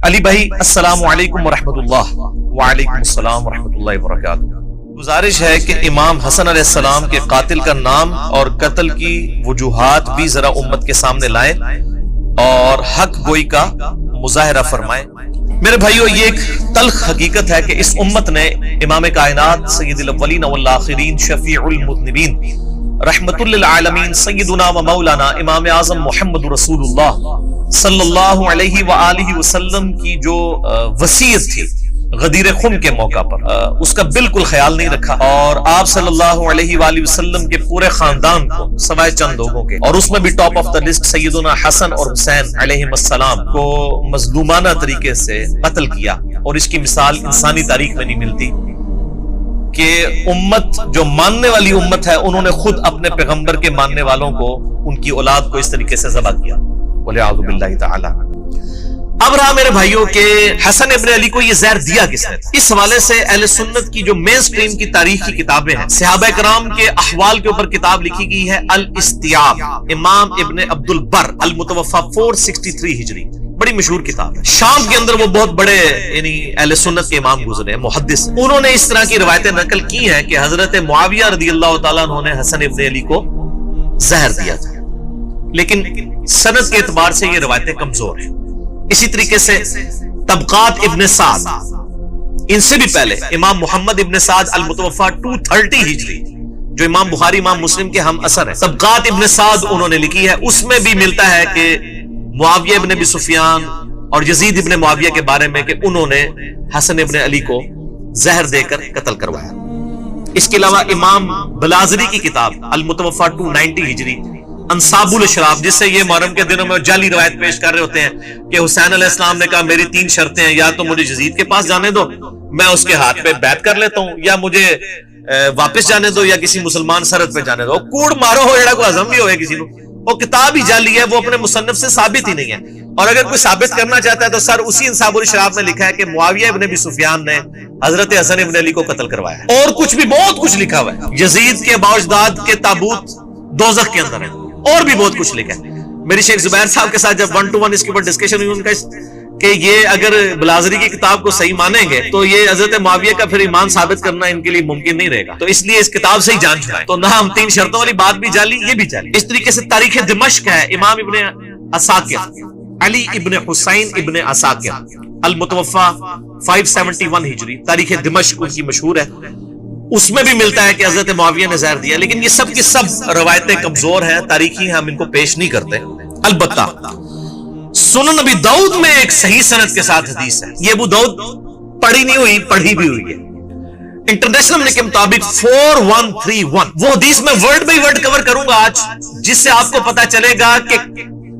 علی بھائی السلام علیکم ورحمۃ اللہ۔ وعلیکم السلام ورحمۃ اللہ وبرکاتہ۔ گزارش ہے کہ امام حسن علیہ السلام کے قاتل کا نام اور قتل کی وجوہات بھی ذرا امت کے سامنے لائیں اور حق گوئی کا مظاہرہ فرمائیں۔ میرے بھائیو، یہ ایک تلخ حقیقت ہے کہ اس امت نے امام کائنات سید الاولین والآخرین شفیع المذنبین رحمت للعالمین سیدنا و مولانا امام اعظم محمد رسول اللہ صلی اللہ علیہ وآلہ وسلم کی جو وصیت تھی غدیر خم کے موقع پر، اس کا بالکل خیال نہیں رکھا، اور آپ صلی اللہ علیہ وآلہ وسلم کے پورے خاندان کو سوائے چند لوگوں کے، اور اس میں بھی ٹاپ آف دا لسٹ سیدنا حسن اور حسین علیہ السلام کو مظلومانہ طریقے سے قتل کیا۔ اور اس کی مثال انسانی تاریخ میں نہیں ملتی کہ امت جو ماننے والی امت ہے، انہوں نے خود اپنے پیغمبر کے ماننے والوں کو، ان کی اولاد کو اس طریقے سے ذبح کیا، والعیاذ باللہ تعالی۔ اب رہا میرے بھائیوں کہ حسن ابن علی کو یہ زہر دیا کس نے؟ اس حوالے سے اہل سنت کی جو مین سٹریم کی تاریخ کی کتابیں ہیں، صحابہ کرام کے احوال کے اوپر کتاب لکھی گئی ہے الاستیاب، امام ابن عبد البر المتوفی 463 ہجری، بڑی مشہور کتاب ہے۔ شام کے اندر وہ بہت بڑے یعنی اہل سنت کے امام گزرے ہیں، محدث۔ انہوں نے اس طرح کی روایتیں نقل کی ہیں کہ حضرت معاویہ رضی اللہ تعالیٰ عنہ نے حسن ابن علی کو زہر دیا تھا، لیکن سند کے اعتبار سے یہ روایتیں کمزور ہیں۔ اسی طریقے سے طبقات ابن سعد، ان سے بھی پہلے امام محمد ابن سعد المتوفی 230 ہجری، جو امام بخاری امام مسلم کے ہم اثر ہے، طبقات ابن سعد انہوں نے لکھی ہے، اس میں بھی ملتا ہے کہ معاویہ ابن ابی سفیان اور یزید ابن معاویہ کے بارے میں کہ انہوں نے حسن ابن علی کو زہر دے کر قتل کروایا۔ اس کے علاوہ امام بلازری کی کتاب المتوفی 290 ہجری انصاب الاشراف، جس سے یہ محرم کے دنوں میں جعلی روایت پیش کر رہے ہوتے ہیں کہ حسین علیہ السلام نے کہا میری 3 شرطیں ہیں، یا تو مجھے یزید کے پاس جانے دو، میں اس کے ہاتھ پہ بیعت کر لیتا ہوں، یا مجھے واپس جانے دو، یا کسی مسلمان سرحد پہ جانے دو۔ کوڑ مارو ہو جڑا کوئی ہضم بھی ہوئے کسی کو، وہ کتاب ہی جعلی ہے، وہ اپنے مصنف سے ثابت ہی نہیں ہے، اور اگر کوئی ثابت کرنا چاہتا ہے تو سر اسی انصاب الاشراف میں لکھا ہے کہ معاویہ ابن ابی سفیان نے حضرت حسن ابن علی کو قتل کروایا، اور کچھ بھی بہت کچھ لکھا ہوا ہے۔ یزید کے باوجداد کے تابوت دوزخ کے اندر ہے، اور بھی بہت کچھ لکھا ہے۔ میری شیخ زبیر صاحب کے ساتھ جب 1 to 1 اس کے اوپر ڈسکشن ہوئی، ان کا کہ یہ اگر بلازری کی کتاب کو صحیح مانیں گے تو یہ حضرت معاویہ کا پھر ایمان ثابت کرنا ان کے لیے ممکن نہیں رہے گا، تو اس لیے اس کتاب سے ہی جان چھڑائیں۔ تو نہ ہم 3 شرطوں والی بات بھی جعلی، یہ بھی جعلی۔ اس طریقے سے تاریخ دمشق ہے، امام ابن عساکر علی ابن حسین ابن عساکر المتوفی 571 ہجری، تاریخ دمشق ان کی مشہور ہے، اس میں بھی ملتا ہے کہ حضرت معاویہ نے زہر دیا، لیکن یہ سب کی سب روایتیں کمزور ہیں، تاریخی ہم ان کو پیش نہیں کرتے۔ البتہ سنن ابی داؤد میں ایک صحیح سند کے ساتھ حدیث ہے، یہ ابو داؤد پڑھی نہیں ہوئی، پڑھی بھی ہوئی ہے۔ انٹرنیشنل کے مطابق 4131، وہ حدیث میں ورڈ بائی ورڈ کور کروں گا آج، جس سے آپ کو پتا چلے گا کہ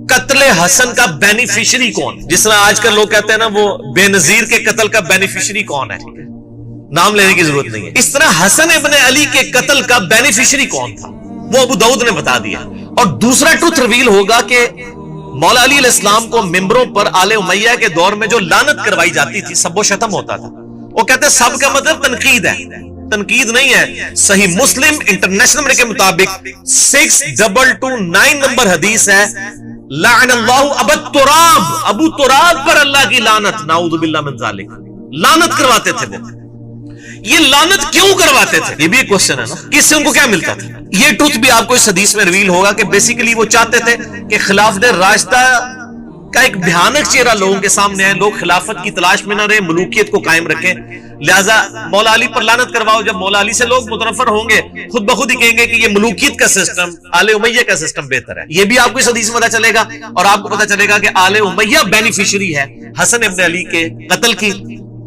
قتل حسن کا بینیفیشری کون، جس طرح آج کل لوگ کہتے ہیں نا وہ بے نظیر کے قتل کا بینیفیشری کون ہے، نام لینے کی ضرورت نہیں ہے۔ اس طرح حسن ابن علی کے قتل کا بینیفیشری کون تھا وہ ابو داؤد نے بتا دیا، اور دوسرا ٹروتھ ریویل ہوگا کہ مولا علی علیہ السلام کو ممبروں پر آل امیہ کے دور میں جو لعنت کروائی جاتی تھی، سب و شتم ہوتا تھا، وہ کہتے ہیں سب کا مطلب تنقید ہے، تنقید نہیں ہے۔ صحیح مسلم انٹرنیشنل کے مطابق 6229 نمبر حدیث ہے، لعن اللہ ابو تراب، ابو تراب پر اللہ کی لعنت، نعوذ باللہ من ذالک، لعنت کرواتے تھے وہ۔ یہ لعنت کیوں کرواتے تھے، یہ بھی ایک کوسچن ہے نا، کس سے ان کو کیا ملتا تھا؟ یہ ٹروتھ بھی آپ کو اس حدیث میں ریویل ہوگا کہ بیسیکلی وہ چاہتے تھے کہ خلافت راشدہ کا ایک بھیانک چہرہ لوگوں کے سامنے ہے، لوگ خلافت کی تلاش میں نہ رہے، ملوکیت کو قائم رکھیں، لہذا مولا علی پر لعنت کرواؤ۔ جب مولا علی سے لوگ متنفر ہوں گے، خود بخود ہی کہیں گے کہ یہ ملوکیت کا سسٹم، آل امیہ کا سسٹم بہتر ہے۔ یہ بھی آپ کو اس حدیث میں پتا چلے گا، اور آپ کو پتا چلے گا کہ آل امیہ بینیفیشری ہے حسن ابن علی کے قتل کی۔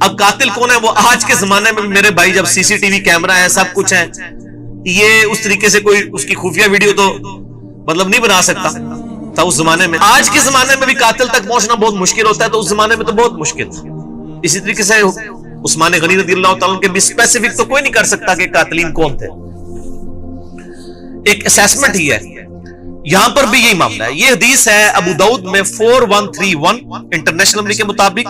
اب قاتل کون ہے؟ وہ آج کے زمانے میں میرے بھائی جب CCTV کیمرہ ہے، سب کچھ ہے، یہ اس طریقے سے کوئی اس کی خفیہ ویڈیو تو مطلب نہیں بنا سکتا تھا اس زمانے میں۔ آج کے زمانے میں بھی قاتل تک پہنچنا بہت مشکل ہوتا ہے، تو اس زمانے میں تو بہت مشکل تھا۔ اسی طریقے سے عثمان غنی رضی اللہ تعالیٰ کے بھی اسپیسیفک تو کوئی نہیں کر سکتا کہ قاتلین کون تھے، ایک اسیسمنٹ ہی ہے۔ یہاں پر بھی یہی معاملہ ہے۔ یہ حدیث ہے ابو داؤد میں 4131 انٹرنیشنل کے مطابق،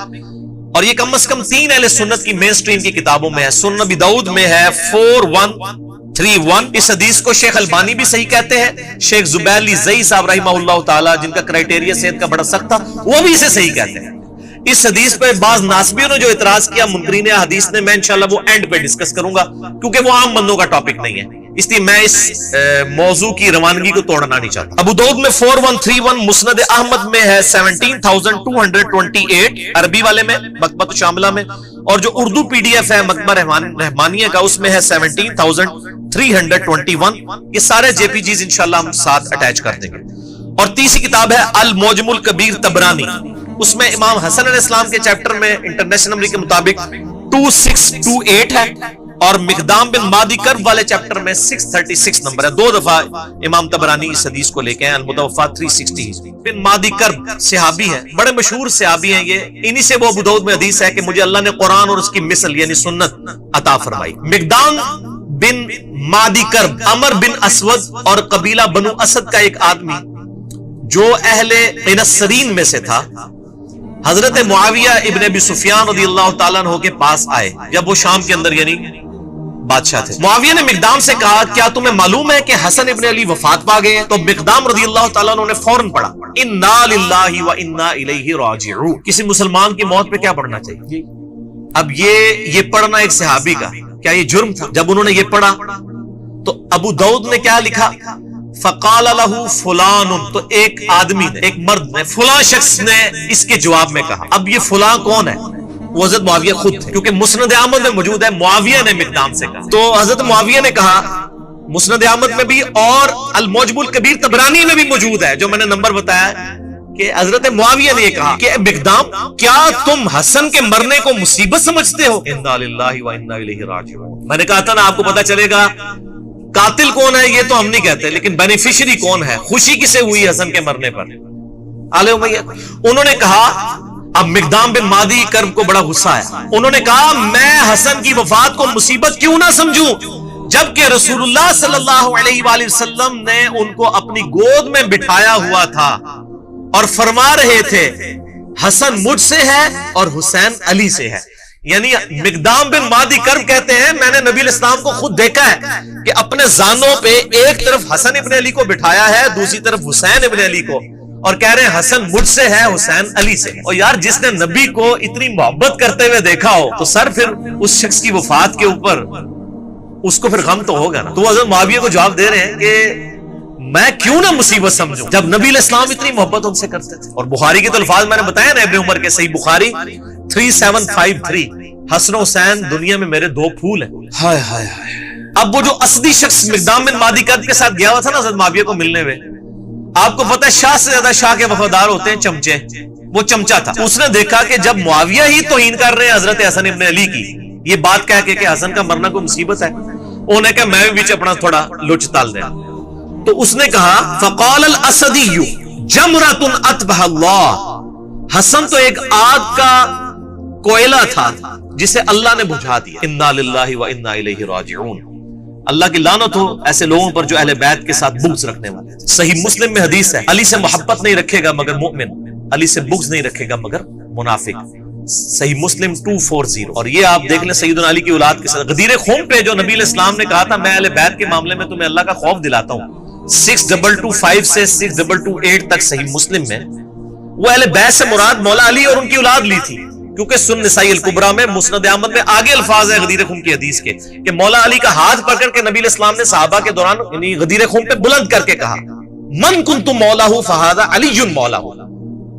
اور یہ کم از کم 3 اہل سنت کی مین سٹریم کی کتابوں میں ہے۔ سنن ابی داؤد میں ہے 4131۔ اس حدیث کو شیخ البانی بھی صحیح کہتے ہیں، شیخ زبیر علی زئی صاحب رحمہ اللہ تعالی، جن کا کرائٹیریا صحت کا بڑا سخت تھا، وہ بھی اسے صحیح کہتے ہیں۔ اس حدیث پہ بعض ناسبیوں نے جو اعتراض کیا منکرین حدیث نے، میں انشاءاللہ وہ اینڈ پہ ڈسکس کروں گا کیونکہ وہ عام بندوں کا ٹاپک نہیں ہے، اس لیے میں اس موضوع کی روانگی کو توڑنا نہیں چاہتا۔ ابو داؤد میں 4131، مسند احمد میں ہے 17228 عربی والے میں مکتبۃ شاملہ میں، اور جو اردو پی ڈی ایف ہے مکتبہ رحمانیہ کا اس میں ہے 17321۔ یہ سارے جے پی جیز انشاءاللہ ہم ساتھ اٹیچ کر دیں گے۔ اور تیسری کتاب ہے المعجم الکبیر طبرانی، اس میں امام حسن علیہ السلام کے چیپٹر میں انٹرنیشنل نمبر کے مطابق 2628 ہے، اور مقدام بن مادی کرب والے چیپٹر میں 636 نمبر ہے۔ 2 دفعہ امام طبرانی اس حدیث کو لے کے ہیں، المتوفا 360۔ بن مادی کرب صحابی ہیں، بڑے مشہور صحابی ہیں یہ، انہی سے وہ ابو داؤد میں حدیث ہے کہ مجھے اللہ نے قرآن اور اس کی مثل یعنی سنت عطا فرمائی۔ مقدام بن مادی کرب عمر بن اسود اور قبیلہ بنو اسد کا ایک آدمی جو اہل قنسرین میں سے تھا، حضرت معاویہ ابن ابی سفیان رضی اللہ تعالیٰ عنہ کے پاس آئے جب وہ شام کے اندر یعنی بادشاہ تھے۔ معاویہ نے مقدام سے کہا کیا تمہیں معلوم ہے کہ حسن ابن علی وفات پا گئے ہیں؟ تو مقدام رضی اللہ تعالیٰ عنہ نے فوراً پڑھا انا للہ و انا الیہ راجعون۔ کسی مسلمان کی موت پہ کیا پڑھنا چاہیے؟ اب یہ پڑھنا ایک صحابی کا کیا یہ جرم تھا؟ جب انہوں نے یہ پڑھا تو ابو داؤد نے کیا لکھا؟ فقال له فلان، تو ایک آدمی نے، ایک مرد نے، فلاں شخص نے اس کے جواب میں کہا۔ اب یہ فلاں کون ہے؟ وہ حضرت معاویہ خود تھے، کیونکہ مسند احمد میں موجود ہے معاویہ نے مقدام سے کہا، تو حضرت معاویہ نے کہا مسند احمد میں بھی اور المعجم الکبیر طبرانی میں بھی موجود ہے جو میں نے نمبر بتایا کہ حضرت معاویہ نے یہ کہا کہ مقدام کیا تم حسن کے مرنے کو مصیبت سمجھتے ہو؟ انا للہ و انا الیہ راجعون۔ میں نے کہا تھا نا آپ کو پتا چلے گا قاتل کون ہے یہ تو ہم نہیں کہتے، لیکن بینیفیشری کون ہے، خوشی کسے ہوئی حسن کے مرنے پر؟ آل امیہ۔ انہوں نے کہا، اب مقدام بن مادی کرب کو بڑا غصہ ہے، انہوں نے کہا میں حسن کی وفات کو مصیبت کیوں نہ سمجھوں جبکہ رسول اللہ صلی اللہ علیہ وآلہ وسلم نے ان کو اپنی گود میں بٹھایا ہوا تھا اور فرما رہے تھے حسن مجھ سے ہے اور حسین علی سے ہے۔ یعنی مقدام بن مادی کرب کہتے ہیں میں نے نبی الاسلام کو خود دیکھا ہے کہ اپنے زانوں پہ ایک طرف حسن ابن علی کو بٹھایا ہے، دوسری طرف حسین ابن علی کو، اور کہہ رہے ہیں حسن مجھ سے ہے حسین علی سے۔ اور یار جس نے نبی کو اتنی محبت کرتے ہوئے دیکھا ہو تو سر پھر اس شخص کی وفات کے اوپر اس کو پھر غم تو ہوگا نا۔ تو حضرت معاویہ کو جواب دے رہے ہیں کہ میں کیوں نہ مصیبت سمجھوں جب نبی الاسلام اتنی محبت ان سے کرتے تھے۔ اور بخاری کے تو الفاظ میں نے بتایا نا ابن عمر کے، صحیح بخاری 3753، حسن و حسین دنیا میں میرے 2 پھول ہیں۔ ہائے ہائے ہائے۔ اب وہ جو اصلی شخص مقدام بن مادی کرب کے ساتھ گیا ہوا تھا نا حضرت معاویہ کو ملنے میں، آپ کو پتہ ہے شاہ سے زیادہ شاہ کے وفادار ہوتے ہیں چمچے، وہ چمچا تھا۔ اس نے دیکھا کہ جب معاویہ ہی توہین کر رہے ہیں حضرت حسن ابن علی کی، یہ بات کہہ کے کہ حسن کا مرنا کوئی مصیبت ہے، انہوں نے کہا میں بھی بیچ اپنا تھوڑا لچ ڈال دیں۔ تو اس نے کہا فقال الاسدی جمرۃ اطبہ اللہ، حسن تو ایک آگ کا کوئلہ تھا جسے اللہ نے بجھا دیا۔ انا للہ و انا الیہ راجعون۔ اللہ کی لعنت ہو ایسے لوگوں پر جو اہل بیت کے ساتھ بغض رکھنے والے ہیں۔ صحیح مسلم میں حدیث ہے علی سے محبت نہیں رکھے گا مگر مومن، علی سے بغض نہیں رکھے گا مگر منافق۔ صحیح مسلم 240۔ اور یہ آپ دیکھ لیں سیدنا علی کی اولاد کے ساتھ غدیر خون پہ جو نبی علیہ السلام نے کہا تھا میں اہل بیت کے معاملے میں تمہیں اللہ کا خوف دلاتا ہوں، 6225 سے 6228 تک صحیح مسلم میں، وہ اہل بیت سے مراد مولا علی اور ان کی اولاد لی تھی، کیونکہ سن نسائی الکبریٰ میں مسند احمد میں آگے الفاظ ہے غدیر خون کی حدیث کے کہ مولا علی کا ہاتھ پکڑ کے نبی علیہ السلام نے صحابہ کے دوران یعنی غدیر خون پہ بلند کر کے کہا من کنت مولا فہذا علی مولا،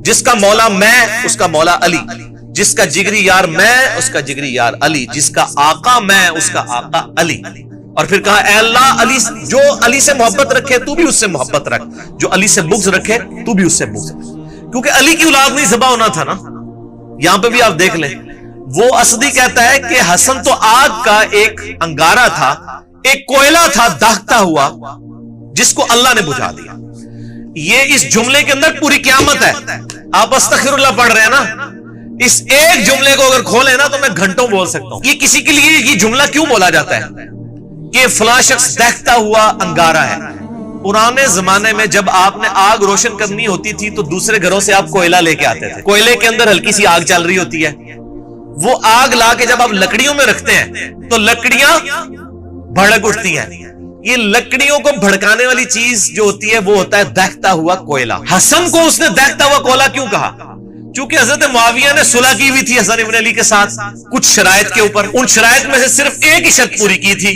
جس کا مولا میں اس کا مولا علی، جس کا جگری یار میں اس کا جگری یار علی، جس کا آقا میں اس کا آقا علی۔ اور پھر کہا اے اللہ علی جو علی سے محبت رکھے تو بھی اس سے محبت رکھ، جو علی سے بغض رکھے تو بھی اس سے بغض رکھ، کیونکہ علی کی اولاد نہیں ذبح ہونا تھا نا۔ یہاں پہ بھی آپ دیکھ لیں وہ اسدی کہتا ہے کہ حسن تو آگ کا ایک انگارہ تھا، ایک کوئلہ تھا داغتا ہوا جس کو اللہ نے بجھا دیا۔ یہ اس جملے کے اندر پوری قیامت ہے۔ آپ استغفر اللہ پڑھ رہے ہیں نا، اس ایک جملے کو اگر کھولیں نا تو میں گھنٹوں بول سکتا ہوں۔ یہ کسی کے لیے یہ جملہ کیوں بولا جاتا ہے کہ فلاں شخص داغتا ہوا انگارہ ہے؟ پرانے زمانے میں جب آپ نے آگ روشن کرنی ہوتی تھی تو دوسرے گھروں سے آپ کوئلہ لے کے آتے تھے، کوئلے کے اندر ہلکی سی آگ چل رہی ہوتی ہے، وہ آگ لا کے جب آپ لکڑیوں میں رکھتے ہیں تو لکڑیاں بھڑک اٹھتی ہیں۔ یہ لکڑیوں کو بھڑکانے والی چیز جو ہوتی ہے وہ ہوتا ہے داغتا ہوا کوئلہ۔ حسن کو اس نے داغتا ہوا کوئلہ کیوں کہا؟ چونکہ حضرت معاویہ نے صلح کی ہوئی تھی حسن ابن علی کے ساتھ کچھ شرائط کے اوپر، ان شرائط میں سے صرف ایک ہی شرط پوری کی تھی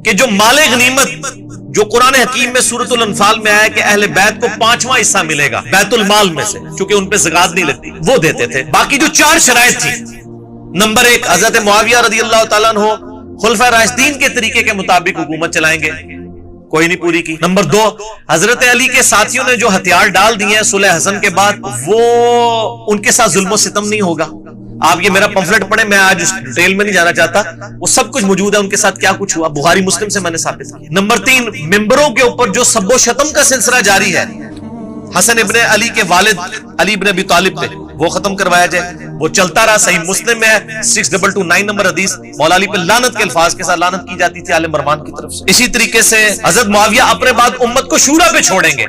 کہ جو مال غنیمت جو قرآن حکیم میں سورۃ الانفال میں آیا کہ اہل بیت کو 5واں حصہ ملے گا بیت المال میں سے، چونکہ ان پہ زکات نہیں لگتی، وہ دیتے تھے۔ باقی جو 4 شرائط تھی، نمبر 1 حضرت معاویہ رضی اللہ تعالیٰ عنہ خلفائے راشدین کے طریقے کے مطابق حکومت چلائیں گے، کوئی نہیں پوری کی۔ نمبر 2 حضرت علی کے ساتھیوں نے جو ہتھیار ڈال دیے ہیں صلح حسن کے بعد، وہ ان کے ساتھ ظلم و ستم نہیں ہوگا۔ آپ یہ میرا پمفلٹ پڑھیں، میں آج اس ڈیٹیل میں نہیں جانا چاہتا، وہ سب کچھ موجود ہے ان کے ساتھ کیا کچھ ہوا، بخاری مسلم سے میں نے ثابت کیا۔ نمبر 3 ممبروں کے اوپر جو سب و شتم کا سلسلہ جاری ہے حسن ابن علی کے والد علی ابن ابی طالب پہ، وہ ختم کروایا جائے، وہ چلتا رہا۔ صحیح مسلم میں 6229 نمبر حدیث، مولا علی پہ لعنت کے الفاظ کے ساتھ لعنت کی جاتی تھی آل مروان کی طرف سے۔ اسی طریقے سے حضرت معاویہ اپنے بعد امت کو شورا پہ چھوڑیں گے،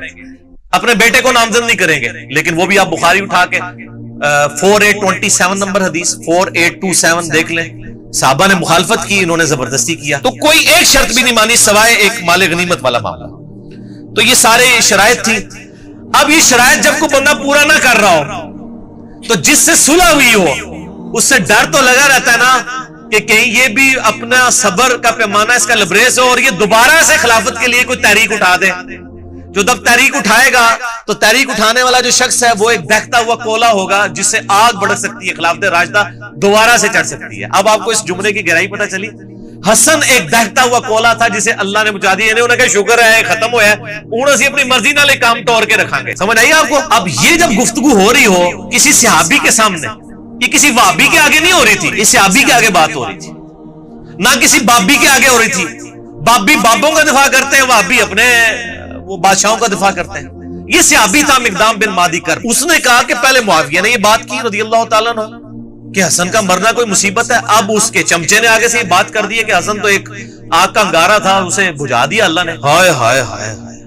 اپنے بیٹے کو نامزد نہیں کریں گے، لیکن وہ بھی آپ بخاری اٹھا کے 4827 نمبر حدیث 4827 دیکھ لیں، صحابہ نے مخالفت کی، انہوں نے زبردستی کیا، تو کوئی ایک شرط بھی نہیں مانی سوائے ایک مال غنیمت والا معاملہ۔ تو یہ سارے شرائط تھی۔ اب یہ شرائط جب کوئی بندہ پورا نہ کر رہا ہو تو جس سے صلح ہوئی ہو اس سے ڈر تو لگا رہتا ہے نا کہ کہیں یہ بھی اپنا صبر کا پیمانہ اس کا لبریز ہو اور یہ دوبارہ سے خلافت کے لیے کوئی تحریک اٹھا دے۔ جو جب تحریک اٹھائے گا تو تحریک اٹھانے والا جو شخص ہے وہ ایک دہتا ہوا کولا ہوگا جس سے آگ بڑھ سکتی ہے، خلافت راشدہ دوبارہ سے چڑھ سکتی ہے۔ اب آپ کو اس جملے کی گہرائی پتہ چلی؟ حسن ایک دہتا ہوا کولا تھا جسے اللہ نے بجھا دیا، انہوں نے کہا شکر ہے ختم ہوا ہے، انہوں سے اپنی مرضی نہ لے کام توڑ کے رکھیں گے۔ سمجھ آئی آپ کو؟ اب یہ جب گفتگو ہو رہی ہو کسی صحابی کے سامنے، یہ کسی وہابی کے آگے نہیں ہو رہی تھی، اس صحابی کے آگے بات ہو رہی تھی، نہ کسی بابی کے آگے ہو رہی تھی۔ بابی بابوں کا دفاع کرتے ہیں، وہابی اپنے وہ بادشاہوں کا دفاع کرتے ہیں۔ یہ صحابی تھا مقدام بن مادی کر، اس نے کہا کہ پہلے معاویہ نے یہ بات کی رضی اللہ تعالیٰ عنہ کہ حسن کا مرنا کوئی مصیبت ہے، اب اس کے چمچے نے آگے سے یہ بات کر دی ہے کہ حسن تو ایک آگ کا انگارہ تھا، اسے بجھا دیا اللہ نے۔ ہائے ہائے ہائے ہائے۔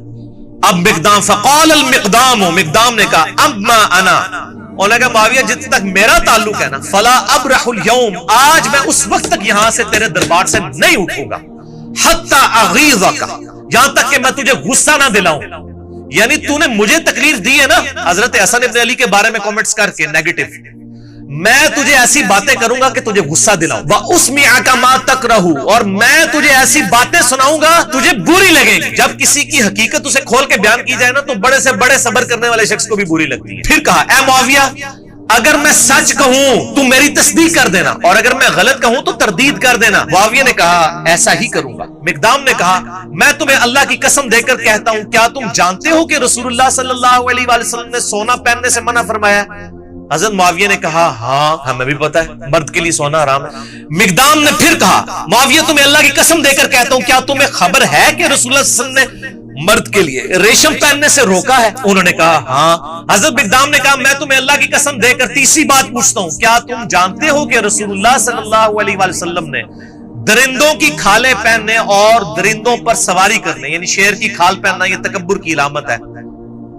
اب مقدام فقال المقدام، مقدام نے کہا اما انا، انہوں نے کہا معاویہ جتنے تک میرا تعلق ہے نا فلا ابرح اليوم، آج میں اس وقت تک یہاں سے تیرے دربار سے نہیں اٹھوں گا، حتی اغیظک، یہاں تک کہ میں تجھے غصہ نہ دلاؤں۔ یعنی تو نے مجھے تکلیف دی ہے نا حضرت حسن ابن علی کے بارے میں کامنٹس کر کے نیگیٹو، میں تجھے ایسی باتیں کروں گا کہ تجھے غصہ دلاؤں، وَأُسْمِعَكَ مَا تَكْرَهُ، اور میں تجھے ایسی باتیں سناؤں گا تجھے بری لگے گی۔ جب کسی کی حقیقت اسے کھول کے بیان کی جائے نا تو بڑے سے بڑے صبر کرنے والے شخص کو بھی بری لگتی ہے۔ پھر کہا اے معاویہ اگر میں سچ کہوں تو میری تصدیق کر دینا، اور اگر میں غلط کہوں تو تردید کر دینا۔ معاویہ نے کہا ایسا ہی کروں گا۔ مقدام نے کہا میں تمہیں اللہ کی قسم دے کر کہتا ہوں، کیا تم جانتے ہو کہ رسول اللہ صلی اللہ علیہ وآلہ وسلم نے سونا پہننے سے منع فرمایا؟ حضرت معاویہ نے کہا ہاں ہمیں بھی پتا ہے مرد کے لیے سونا حرام ہے۔ مقدام نے پھر کہا معاویہ تمہیں اللہ کی قسم دے کر کہتا ہوں، کیا تمہیں خبر ہے کہ رسول اللہ صلی اللہ علیہ وسلم نے مرد کے لیے ریشم پہننے سے روکا ہے؟ انہوں نے کہا ہاں۔ حضرت مقدام نے کہا میں تمہیں اللہ کی قسم دے کر تیسری بات پوچھتا ہوں، کیا تم جانتے ہو کہ رسول اللہ صلی اللہ علیہ وآلہ وسلم نے درندوں کی کھالیں پہننے اور درندوں پر سواری کرنے، یعنی شیر کی کھال پہننا یہ تکبر کی علامت ہے،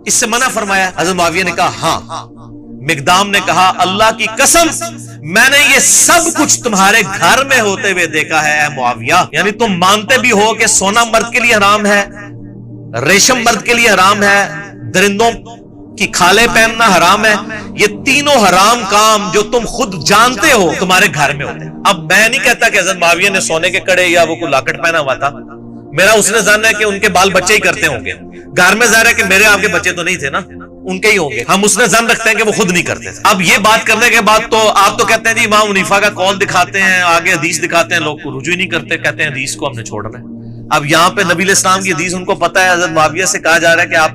اس سے منع فرمایا؟ حضرت معاویہ نے کہا ہاں۔ مقدام نے کہا اللہ کی قسم میں نے یہ سب کچھ تمہارے گھر میں ہوتے ہوئے دیکھا ہے اے معاویہ، یعنی تم مانتے بھی ہو کہ سونا مرد کے لیے حرام ہے، ریشم مرد کے لیے حرام ہے، درندوں کی کھالیں پہننا حرام ہے، یہ تینوں حرام کام جو تم خود جانتے ہو تمہارے گھر میں ہوتے ہیں۔ اب میں نہیں کہتا کہ حضرت معاویہ نے سونے کے کڑے یا وہ کوئی لاکٹ پہنا ہوا تھا، میرا اس نے جاننا ہے کہ ان کے بال بچے ہی کرتے ہوں گے، گھر میں ظاہر ہے کہ میرے آپ کے بچے تو نہیں تھے نا، ان کے ہی ہوں گے، ہم اس نے ظن رکھتے ہیں کہ وہ خود نہیں کرتے تھے۔ اب یہ بات کرنے کے بعد تو آپ تو کہتے ہیں جی امام حنیفہ کا قول دکھاتے ہیں، آگے حدیث دکھاتے ہیں، لوگ کو رجوع نہیں کرتے، کہتے ہیں حدیث کو ہم نے چھوڑنا ہے۔ اب یہاں پہ نبی علیہ السلام کی حدیث ان کو پتا ہے، حضرت معاویہ سے کہا جا رہا ہے کہ آپ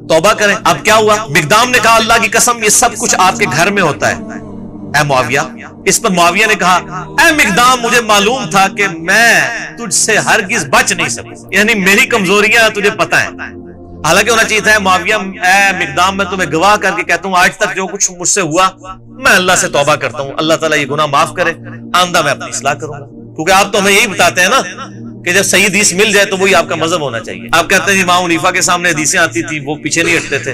توبہ کریں۔ اب کیا ہوا؟ مقدام نے کہا اللہ کی قسم یہ سب کچھ آپ کے گھر میں ہوتا ہے اے معاویہ۔ اس پر معاویہ نے کہا اے مقدام مجھے معلوم تھا کہ میں تجھ سے ہرگز بچ نہیں سکوں، یعنی میری کمزوریاں تجھے پتہ ہیں، حالانکہ ہونا چاہیے تھا معاویہ اے مقدام میں تمہیں گواہ کر کے کہتا ہوں آج تک جو کچھ مجھ سے ہوا میں اللہ سے توبہ کرتا ہوں، اللہ تعالیٰ یہ گناہ معاف کرے، آئندہ میں اپنی اصلاح کروں گا۔ کیونکہ آپ تو ہمیں یہی بتاتے ہیں نا کہ جب صحیح حدیث مل جائے تو وہی آپ کا مذہب ہونا چاہیے۔ آپ کہتے ہیں امام حنیفہ کے سامنے حدیثیں آتی تھی وہ پیچھے نہیں ہٹتے تھے،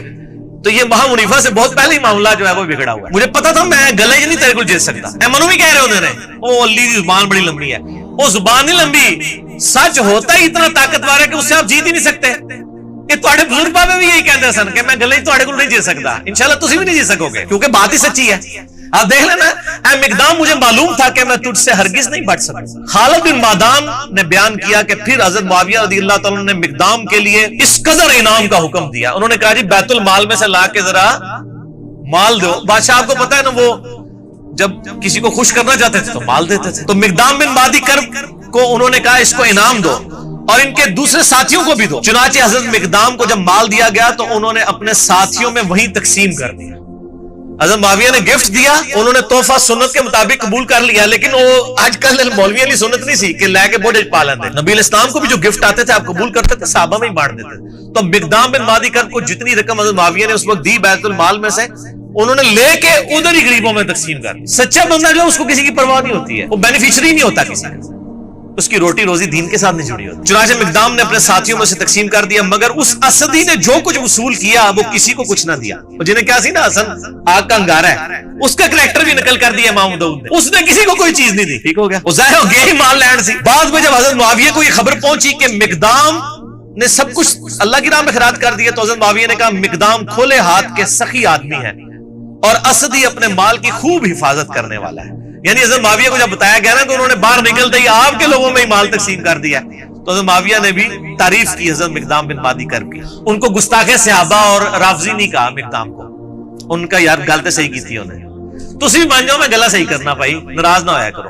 تو یہ امام حنیفہ سے بہت پہلے ہی معاملہ جو ہے وہ بگڑا ہوا ہے۔ مجھے پتا تھا میں گلے ہی نہیں تیرے کو جیت سکتا، منو بھی کہہ رہے انہوں نے وہ علی کی زبان بڑی لمبی ہے، وہ زبان نہیں لمبی، سچ ہوتا ہی اتنا طاقتور ہے کہ اس سے آپ جیت ہی نہیں سکتے۔ یہ تواڈے بزرگ بابے بھی یہی کہتے سن کہ میں گلے تواڈے کول نہیں جی سکتا، انشاءاللہ تسی بھی نہیں جی سکو گے، کیونکہ بات ہی سچی ہے۔ آپ دیکھ لینا، اے مقدام مجھے معلوم تھا کہ میں تجھ سے ہرگز نہیں بچ سکتا۔ خالد بن معدان نے بیان کیا کہ پھر حضرت معاویہ رضی اللہ تعالیٰ نے مقدام کے لیے اس قدر انعام کا حکم دیا، انہوں نے کہا جی بیت المال میں سے لا کے ذرا مال دو۔ بادشاہ آپ کو پتا ہے نا، وہ جب کسی کو خوش کرنا چاہتے تھے تو مال دیتے تھے، تو مقدام بن مادی کرب کو انہوں نے کہا اس کو انعام دو اور ان کے دوسرے ساتھیوں کو بھی دو۔ چنانچہ حضرت مقدام کو جب مال دیا گیا تو انہوں نے اپنے ساتھیوں میں وہیں تقسیم کر دیا۔ حضرت معاویہ نے گفٹ دیا، انہوں نے تحفہ سنت کے مطابق قبول کر لیا، لیکن وہ آج کل مولوی علی سنت نہیں سی کہ لے کے بوجھ پا لیندے۔ نبی الاسلام کو بھی جو گفٹ آتے تھے آپ قبول کرتے تھے، صحابہ میں ہی بانٹ دیتے تھے۔ تو مقدام بن مادی کرب کو جتنی رقم حضرت معاویہ نے اس وقت دی بیت المال میں سے، انہوں نے لے کے ادھر ہی غریبوں میں تقسیم کر دی۔ سچا بندہ جو اس کو کسی کی پرواہ نہیں ہوتی ہے، وہ بینیفیشری نہیں ہوتا کسی کا، اس کی روٹی روزی دین کے ساتھ نہیں جڑی ہوتی۔ چنانچہ مقدام نے اپنے ساتھیوں میں سے تقسیم کر دیا، مگر اس اسدی نے جو کچھ وصول کیا وہ کسی کو کچھ نہ دیا۔ جنہیں کیا سی نا، حسن آگ کا انگارہ ہے، اس کا کریکٹر بھی نقل کر دیا امام داؤد نے، اس نے کسی کو کوئی چیز نہیں دی۔ ٹھیک ہو گیا، وہ ظاہر ہو گیا ہی مال لینڈ سی۔ بعد میں جب حضرت معاویہ کو یہ خبر پہنچی کہ مقدام نے سب کچھ اللہ کی راہ میں خیرات کر دیا، تو حضرت معاویہ نے کہا مقدام کھلے ہاتھ کے سخی آدمی ہے اور اسدی اپنے مال کی خوب حفاظت کرنے والا ہے۔ یعنی حضرت معاویہ کو جب بتایا گیا نا کہ انہوں نے باہر نکلتے ہی آپ کے لوگوں میں ہی مال تقسیم کر دیا، تو حضرت معاویہ نے بھی تعریف کی حضرت مقدام بن مادی کرب کی۔ ان کو گستاخ صحابہ اور رافضی نہیں کہا مقدام کو، ان کا یار گل تے صحیح کی تھی انہیں۔ تو اسی بھی مان جاؤ میں گلا صحیح کرنا بھائی، ناراض نہ ہویا کرو۔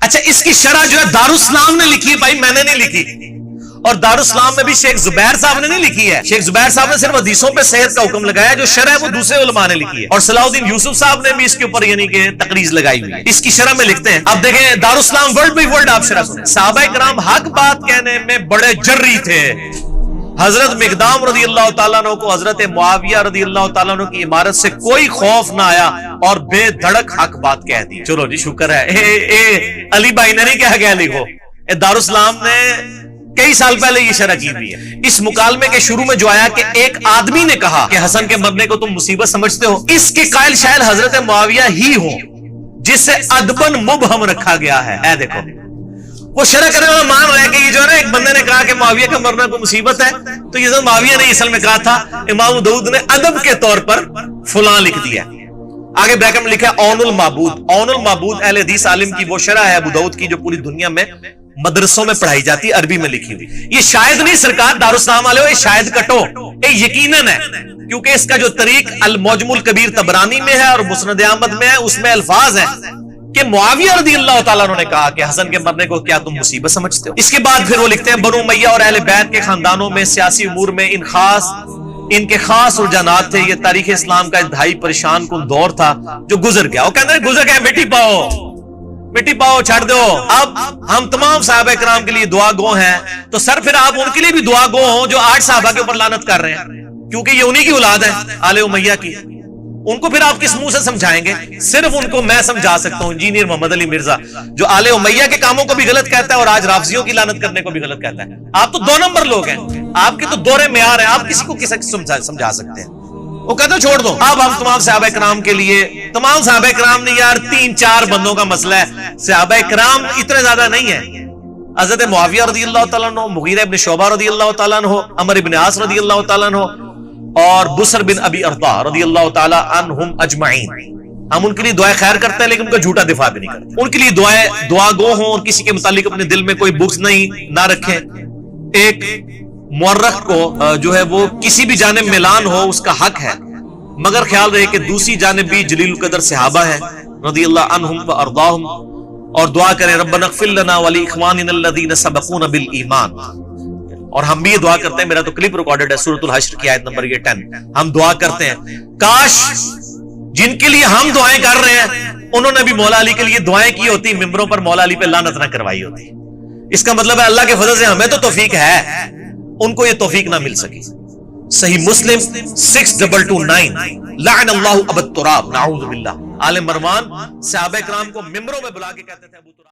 اچھا، اس کی شرح جو ہے دارالاسلام نے لکھی ہے بھائی، میں نے نہیں لکھی، اور دارالاسلام میں بھی شیخ زبیر صاحب نے نہیں لکھی ہے۔ شیخ زبیر صاحب نے صرف حدیثوں پہ صحت کا حکم لگایا، جو شرح ہے وہ دوسرے علماء نے لکھی ہے، اور صلاح الدین یوسف صاحب نے بھی اس کے اوپر یعنی کہ تقریض لگائی ہوئی ہے۔ اس کی شرح میں لکھتے ہیں، اب دیکھیں دارالاسلام ورڈ بائی ورڈ آپ شرح سنیں۔ صحابہ کرام حق بات کہنے میں بڑے جرری تھے، حضرت مقدام رضی اللہ تعالیٰ عنہ کو حضرت معاویہ رضی اللہ تعالیٰ عنہ کی عمارت سے کوئی خوف نہ آیا اور بے دھڑک حق بات کہہ دی۔ چلو جی شکر ہے، علی بھائی نے نہیں کہا گیا لکھو، دارالاسلام نے کئی سال پہلے یہ شرح کی ہوئی ہے۔ اس مکالمے کے شروع میں جو آیا کہ ایک آدمی نے کہا کہ حسن کے مرنے کو تم مصیبت سمجھتے ہو، اس کے قائل شاید حضرت معاویہ ہی ہو جسے ادبن مبہم رکھا گیا ہے۔ اے دیکھو، وہ شرح کرنے والا مان رہا ہے کہ یہ جو ہے نا، ایک بندے نے کہا کہ معاویہ کا مرنا کو مصیبت ہے، تو یہ معاویہ نے اصل میں کہا تھا، امام داؤد نے ادب کے طور پر فلاں لکھ دیا۔ آگے بریکٹ میں لکھا اون المعبود۔ اون المعبود اہل حدیث عالم کی وہ شرح ہے ابو داؤد کی جو پوری دنیا میں مدرسوں میں پڑھائی جاتی، عربی میں لکھی ہوئی۔ یہ شاید نہیں سرکار دارالاسلام والے ہو، یہ شاید کٹو، یہ یقیناً ہے، کیونکہ اس کا جو طریق المعجم الکبیر طبرانی میں ہے اور مسند احمد میں ہے، اس میں الفاظ ہیں کہ معاویہ رضی اللہ تعالیٰ عنہ نے کہا کہ حسن کے مرنے کو کیا تم مصیبت سمجھتے ہو۔ اس کے بعد پھر وہ لکھتے ہیں، بنو امیہ اور اہل بیت کے خاندانوں میں سیاسی امور میں ان کے خاص رجحانات تھے۔ یہ تاریخ اسلام کا انتہائی پریشان کن دور تھا جو گزر گیا۔ وہ کہتے ہیں گزر گیا، مٹی پاؤ چھڑ دو۔ اب ہم تمام صحابہ کرام کے لیے دعا گو ہیں، تو سر پھر آپ ان کے لیے بھی دعا گو ہوں جو آج صحابہ کے اوپر لعنت کر رہے ہیں، کیونکہ یہ انہی کی اولاد ہے آل امیہ کی۔ ان کو پھر آپ کس منہ سے سمجھائیں گے؟ صرف ان کو میں سمجھا سکتا ہوں، انجینئر محمد علی مرزا، جو آل امیہ کے کاموں کو بھی غلط کہتا ہے اور آج رافضیوں کی لعنت کرنے کو بھی غلط کہتا ہے۔ آپ تو دو نمبر لوگ ہیں، آپ کے تو دورے معیار ہیں، آپ کسی کو کس سمجھا سکتے ہیں؟ وہ کہتے ہیں چھوڑ دو۔ اب ہم تمام صحابہ کرام کے لیے، تمام صحابہ کرام نہیں یار، 3-4 بندوں کا مسئلہ ہے، صحابہ کرام اتنے زیادہ نہیں ہیں۔ حضرت معاویہ رضی اللہ تعالیٰ عنہ، مغیرہ ابن شعبہ رضی اللہ تعالیٰ عنہ، عمر ابن عاص رضی اللہ تعالیٰ عنہ، اور بسر بن ابی ارطا رضی اللہ تعالیٰ عنہم اجمعین۔ ہم ان کے لیے دعائیں خیر کرتے ہیں، لیکن ان کا جھوٹا دفاع بھی نہیں کرتے۔ ان کے لیے دعا گو ہوں اور کسی کے متعلق اپنے دل میں کوئی بغض نہیں نہ رکھیں۔ ایک مورخ کو جو ہے وہ کسی بھی جانب میلان ہو اس کا حق ہے، مگر خیال رہے کہ دوسری جانب بھی جلیل القدر صحابہ ہیں رضی اللہ عنہم و ارضاہم، اور دعا کریں ربنا اغفر لنا ولاخواننا الذین سبقونا بالایمان۔ اور ہم بھی یہ دعا کرتے ہیں، میرا تو کلپ ریکارڈڈ ہے سورۃ الحشر کی آیت نمبر 10، ہم دعا کرتے ہیں کاش جن کے لیے ہم دعائیں کر رہے ہیں انہوں نے بھی مولا علی کے لیے دعائیں کی ہوتی، ممبروں پر مولا علی پہ لعنت نہ کروائی ہوتی۔ اس کا مطلب ہے اللہ کے فضل سے ہمیں تو توفیق ہے، ان کو یہ توفیق نہ مل سکی۔ صحیح مسلم 6229، لعن اللہ ابا التراب، نعوذ باللہ۔ آل مروان صحابہ کرام کو ممبروں میں بلا کے کہتے تھے ابو تراب۔